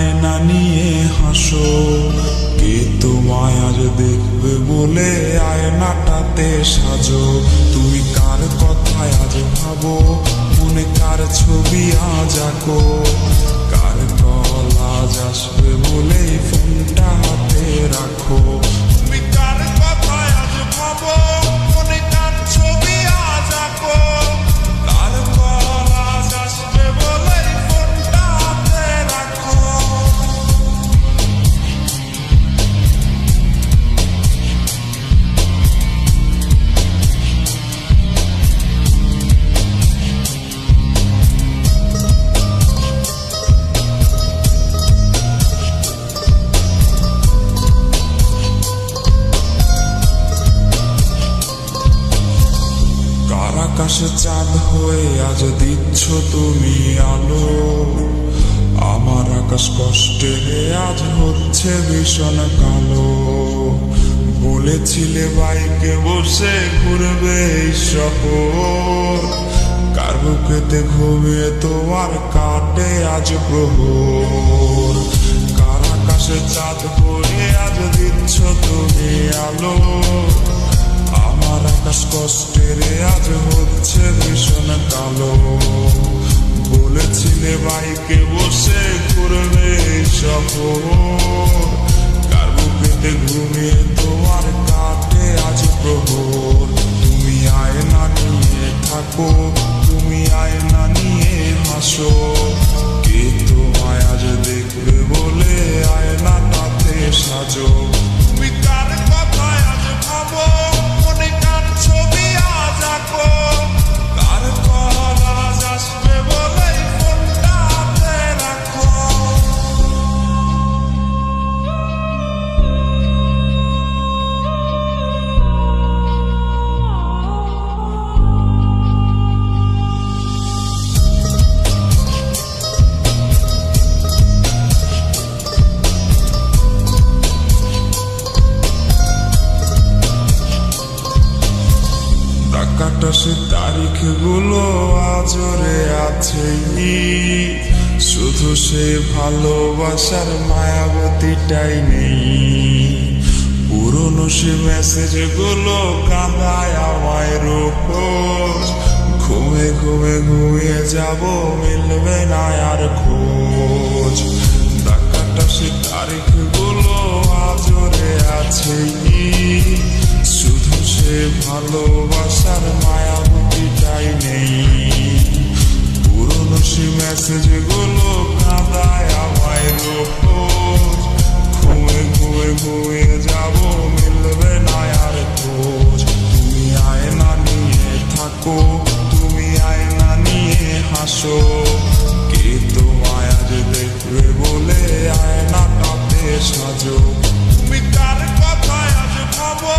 আয়না নিয়ে হাসো, কে তোমায় আজ দেখবে বলে আয়নাটাতে সাজো। তুমি কার কথায় আজ ভাবো, মনে কার ছবি আজ আঁকো, কার কল আজ আসবে বলে ফোনটা হাতে রাখো। তুমি কার কথায় আজ ভাবো, মনে কার ছবি আজ আঁকো, কার কল আজ আসবে বলে ফোনটা হাতে রাখো। আকাশে চাঁদ হয়ে আজ দিচ্ছ তুমি আলো, আমার আকাশ কষ্টে আজ হচ্ছে ভীষণ কালো। বলেছিলে বাইকে বসে ঘুরবে এই শহর, কার বুকেতে ঘুমিয়ে তোমার কাটে আজ প্রহর। কার আকাশে চাঁদ হয়ে আজ দিচ্ছ তুমি আলো, আমার আকাশ কষ্টের আজ হচ্ছে ভীষণ কালো। বলেছিলে বাইকে বসে ঘুরবে শহর, কার বুকেতে ঘুমিয়ে তোমার কাটে আজ প্রহর। তুমি আয়না নিয়ে থাকো, তুমি আয়না নিয়ে হাসো, কে তোমায় আজ দেখবে বলে আয়নাটাতে সাজো। তুমি কার কথায় আজ ভাবো, মনে কার ছবি আজ আঁকো, কার কল আজ আসবে বলে ফোনটা হাতে রাখো। সে তারিখ গুলো আজরে আছে, শুধু সে ভালোবাসার মায়াবতীটাই নেই। পুরনো সে মেসেজ গুলো কাঁদায় আমায় রোজ, ঘুমে ঘুমে ঘুমিয়ে যাব মিলবে না আর খোঁজ। ডাকাটা সে তারিখ গুলো আজরে আছে, শুধু সে ভালোবাসার মায়াবতীটাই নেই। পুরনো সে মেসেজ গুলো কাঁদায় আমায় রোজ, ঘুমে ঘুমে ঘুমিয়ে যাব মিলবে না আর খোঁজ। তুমি আয়না নিয়ে থাকো, তুমি আয়না নিয়ে হাসো, কে তোমায় আজ দেখবে বলে আয়নাটাতে সাজো। তুমি কার কথায় আজ ভাবো,